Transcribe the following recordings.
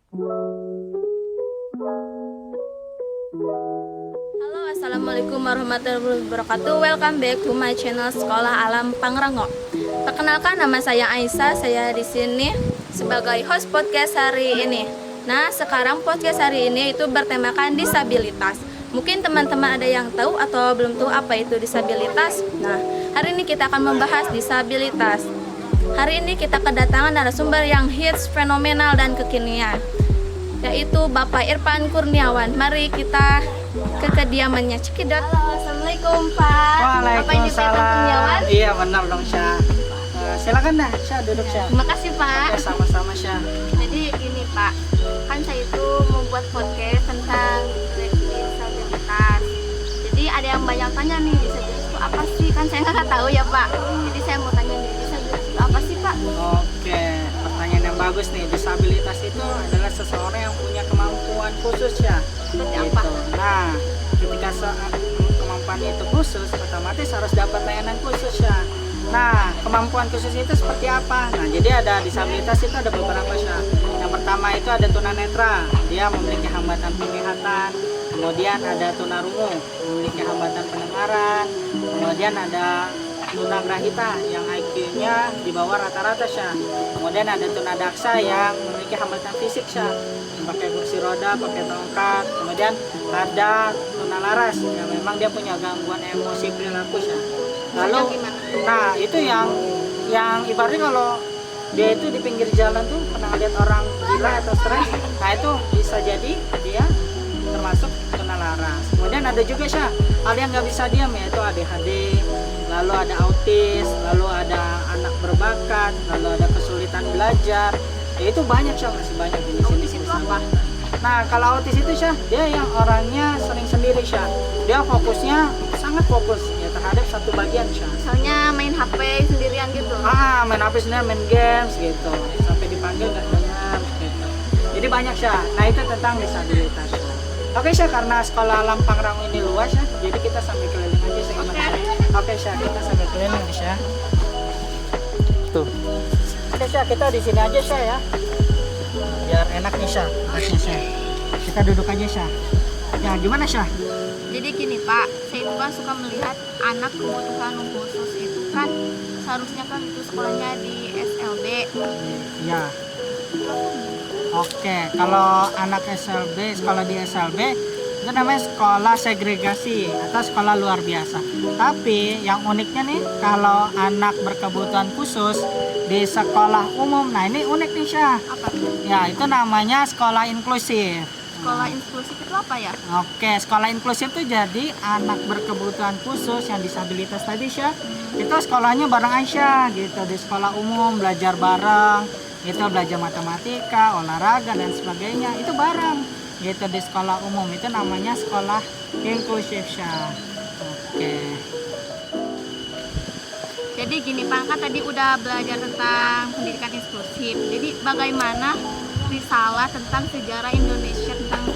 Halo, assalamualaikum warahmatullahi wabarakatuh. Welcome back to my channel Sekolah Alam Pangrango. Perkenalkan, nama saya Aisyah. Saya di sini sebagai host podcast hari ini. Nah, sekarang podcast hari ini itu bertemakan disabilitas. Mungkin teman-teman ada yang tahu atau belum tahu apa itu disabilitas. Nah, hari ini kita akan membahas disabilitas. Hari ini kita kedatangan narasumber yang hits, fenomenal, dan kekinian, yaitu Bapak Irfan Kurniawan. Mari kita ke kediamannya. Cekidot. Halo, assalamualaikum Pak. Bapak ini Pak Irfan Kurniawan. Iya benar dong Syah. Silakan dah Syah, duduk Syah. Terima kasih Pak. Oke, sama-sama Syah. Jadi gini Pak, kan saya itu membuat podcast tentang disabilitas. Jadi ada yang banyak tanya nih, disabilitas itu apa sih? Kan saya nggak tahu ya Pak. Jadi saya mau tanya nih, disabilitas itu apa sih Pak? Oke, pertanyaan yang bagus nih. Disabilitas itu adalah seseorang yang punya kemampuan khusus ya. Seperti apa? Nah, ketika kemampuan itu khusus, otomatis harus dapat layanan khusus ya. Nah, kemampuan khusus itu seperti apa? Nah, jadi ada disabilitas itu ada beberapa ya. Yang pertama itu ada tunanetra, dia memiliki hambatan penglihatan. Kemudian ada tunarungu, memiliki hambatan pendengaran. Kemudian ada tunagrahita yang IQ-nya di bawah rata-rata Syah. Kemudian ada tunadaksa yang memiliki hambatan fisik Syah, pakai kursi roda, pakai tongkat. Kemudian ada tunalaras yang memang dia punya gangguan emosi perilaku Syah. Lalu, nah itu yang ibaratnya kalau dia itu di pinggir jalan tuh pernah lihat orang gila atau stres, nah itu bisa jadi dia termasuk tunalaras. Kemudian ada juga Syah, hal yang nggak bisa diam yaitu ADHD, lalu ada autis, lalu ada anak berbakat, lalu ada kesulitan belajar. Ya itu banyak Syah, masih banyak di sini. Autis itu apa? Nah kalau autis itu Syah, dia yang orangnya sering sendiri Syah. Dia fokusnya sangat fokus ya terhadap satu bagian Syah. Misalnya main HP sendirian gitu. Main HP sendirian, main games gitu. Sampai dipanggil nggak dengar gitu. Jadi banyak Syah. Nah itu tentang disabilitas Syah. Oke Syah, karena sekolah alam Pangrango ini luas ya, jadi kita sambil keliling aja Syah. Oke Syah, kita sambil keliling nih Syah. Tuh. Oke Syah, kita di sini aja Syah ya. Biar enak nih Syah, duduknya Syah. Kita duduk aja Syah. Ya gimana Syah? Jadi gini Pak, saya itu kan suka melihat anak kebutuhan khusus itu kan seharusnya kan itu sekolahnya di SLB. Ya. Oke, kalau anak SLB, sekolah di SLB itu namanya sekolah segregasi atau sekolah luar biasa. Tapi yang uniknya nih, kalau anak berkebutuhan khusus di sekolah umum, nah ini unik nih Syah. Apa tuh? Ya, itu namanya sekolah inklusif. Sekolah inklusif itu apa ya? Oke, sekolah inklusif itu jadi anak berkebutuhan khusus yang disabilitas tadi Syah. Itu sekolahnya bareng Aisyah gitu, di sekolah umum belajar bareng. Itu belajar matematika, olahraga dan sebagainya itu bareng gitu di sekolah umum. Itu namanya sekolah inklusif Syah. Oke. Jadi gini Pak, kan tadi udah belajar tentang pendidikan inklusif. Jadi bagaimana risalah tentang sejarah Indonesia tentang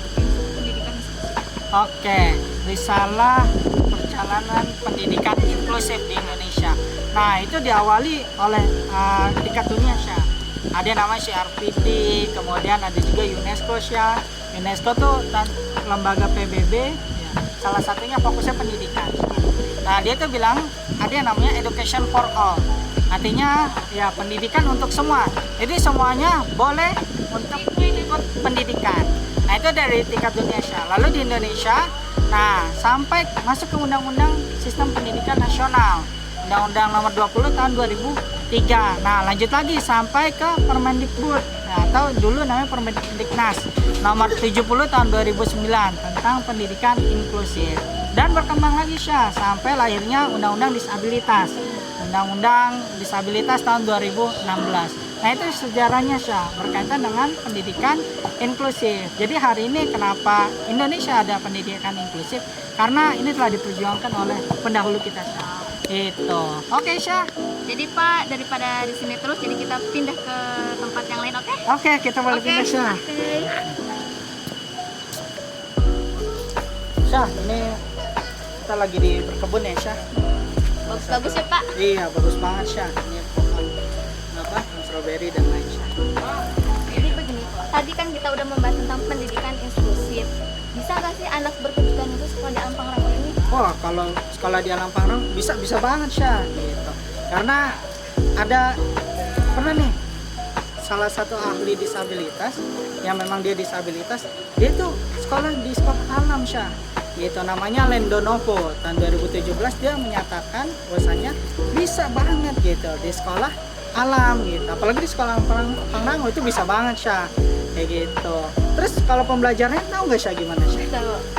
pendidikan inklusif? Oke, risalah perjalanan pendidikan inklusif di Indonesia. Nah, itu diawali oleh tingkat dunia Syah. Ada yang namanya CRPD, kemudian ada juga UNESCO Syah. UNESCO tuh lembaga PBB, ya, salah satunya fokusnya pendidikan. Nah dia tuh bilang ada yang namanya education for all, artinya ya pendidikan untuk semua. Jadi semuanya boleh untuk ikut pendidikan. Nah itu dari tingkat dunia Syah. Lalu di Indonesia, nah sampai masuk ke Undang-Undang Sistem Pendidikan Nasional, Undang-Undang Nomor 20 Tahun 2003. Nah lanjut lagi sampai ke Permendikbud, nah, atau dulu namanya Permendiknas Nomor 70 Tahun 2009 tentang pendidikan inklusif. Dan berkembang lagi Syah sampai lahirnya Undang-Undang Disabilitas, Undang-Undang Disabilitas tahun 2016. Nah itu sejarahnya Syah berkaitan dengan pendidikan inklusif. Jadi hari ini kenapa Indonesia ada pendidikan inklusif? Karena ini telah diperjuangkan oleh pendahulu kita Syah. Itu. Oke Syah. Jadi Pak, daripada di sini terus, jadi kita pindah ke tempat yang lain, oke? Oke, kita boleh pindah Syah. Syah, ini kita lagi di berkebun ya Syah. Bagus-bagus ya Pak. Iya, bagus banget Syah. Ini pohon apa? Strawberry dan lain Syah. Jadi begini Pak, tadi kan kita udah membahas tentang pendidikan inklusif. Bisa nggak sih anak berkebutuhan khusus sekolah di Alam Pangrango ini? Wah, kalau sekolah di Alam Pangrango bisa banget Syah gitu. Karena ada pernah nih salah satu ahli disabilitas yang memang dia disabilitas, dia tuh sekolah di sekolah alam Syah. Gitu namanya Lendonovo. Tahun 2017 dia menyatakan bahwasanya bisa banget gitu di sekolah alam gitu. Apalagi di sekolah Pangrango itu bisa banget Syah. Kayak gitu. Terus kalau pembelajarannya tahu nggak Syah gimana Syah?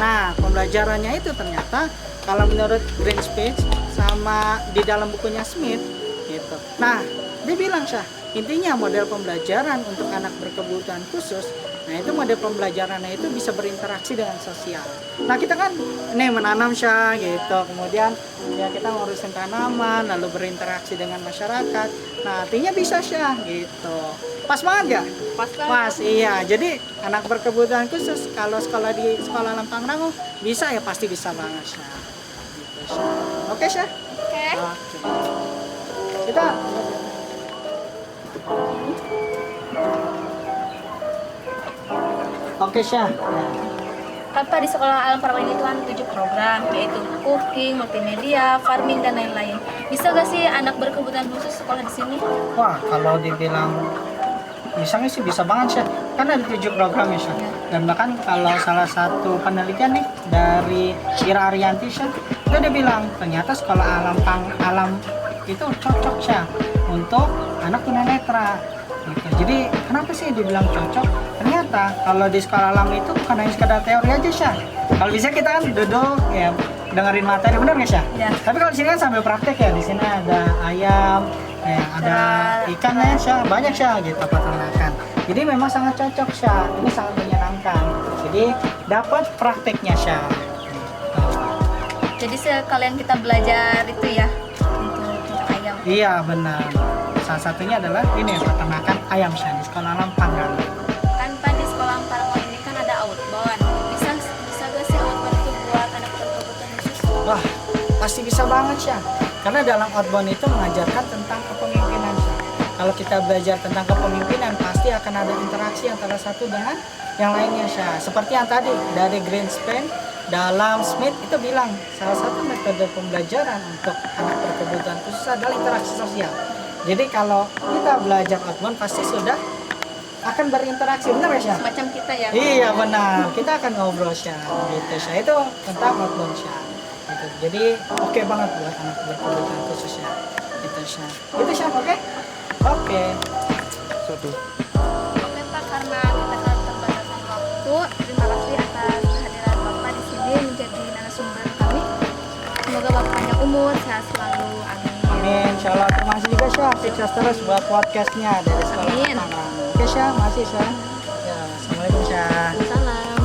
Nah, pembelajarannya itu ternyata kalau menurut Greenspan sama di dalam bukunya Smith gitu. Nah, dia bilang Syah, intinya model pembelajaran untuk anak berkebutuhan khusus, nah itu model pembelajarannya itu bisa berinteraksi dengan sosial. Nah, kita kan nih menanam Syah gitu, kemudian ya kita ngurusin tanaman, lalu berinteraksi dengan masyarakat. Nah, artinya bisa Syah gitu. Pas banget gak? Pas, iya. Jadi anak berkebutuhan khusus kalau sekolah di sekolah Alam Pangrango bisa ya pasti bisa banget Syah. Gitu Syah. Oke Syah? Oke. Kita Oke Syah. Kan Pak di sekolah Alam Pangrango ini tuh kan 7 program, yaitu cooking, multimedia, farming dan lain-lain. Bisa gak sih anak berkebutuhan khusus sekolah di sini? Wah, kalau dibilang misalnya sih bisa banget Syah. Kan ada 7 program ya Syah. Dan bahkan kalau salah satu penelitian nih dari Ira Arianti Syah, itu dia bilang ternyata sekolah alam itu cocok Syah untuk anak tunanetra. Gitu. Jadi kenapa sih dibilang cocok? Ternyata kalau di sekolah alam itu bukan hanya sekedar teori aja Syah. Kalau bisa kita kan duduk ya dengerin materi, benar nggak Syah? Ya. Tapi kalau di sini kan sambil praktek ya. Di sini ada ayam, ada ikan ya Syah, banyak Syah gitu peternakan. Jadi memang sangat cocok Syah. Ini sangat menyenangkan. Jadi dapat prakteknya Syah. Jadi sekalian kita belajar itu ya untuk ayam. Iya benar. Salah satunya adalah ini peternakan ayam Syah di sekolah alam Pangrango. Kan Pak di sekolah Alam Pangrango ini kan ada outbound. Bisa gak sih outbound itu buat anak berkebutuhan khusus? Wah, pasti bisa banget Syah. Karena dalam outbound itu mengajarkan tentang kepemimpinan Syah. Kalau kita belajar tentang kepemimpinan, pasti akan ada interaksi antara satu dengan yang lainnya Syah. Seperti yang tadi dari Greenspan dalam Smith itu bilang salah satu metode pembelajaran untuk anak berkebutuhan khusus adalah interaksi sosial. Jadi kalau kita belajar outbound pasti sudah akan berinteraksi, benar ya Syah? Semacam kita ya. Iya benar, kita akan ngobrol Syah, gitu Syah. Itu tentang outbound Syah. Gitu. Jadi oke banget buat anak berkebutuhan khusus Syah. Gitu Syah. Itu Syah, oke? Oke. Satu. Oke Pak, karena kita keterbatasan waktu, terima kasih atas kehadiran Bapak di sini menjadi narasumber kami. Semoga Bapak panjang umur, sehat selalu. Amin. Amin, insyaallah. Terima kasih juga Syah. Sukses terus buat podcastnya dari sekolah Amin. Pangrango. Oke Syah, masih Syah. Ya, assalamualaikum Syah. Salam.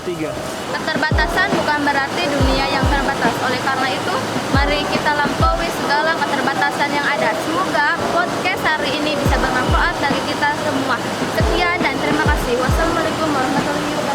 3. Keterbatasan bukan berarti dunia yang terbatas. Oleh karena itu, mari kita lampaui segala keterbatasan yang ada. Semoga podcast hari ini bisa bermanfaat bagi kita semua. Sekian dan terima kasih. Wassalamualaikum warahmatullahi wabarakatuh.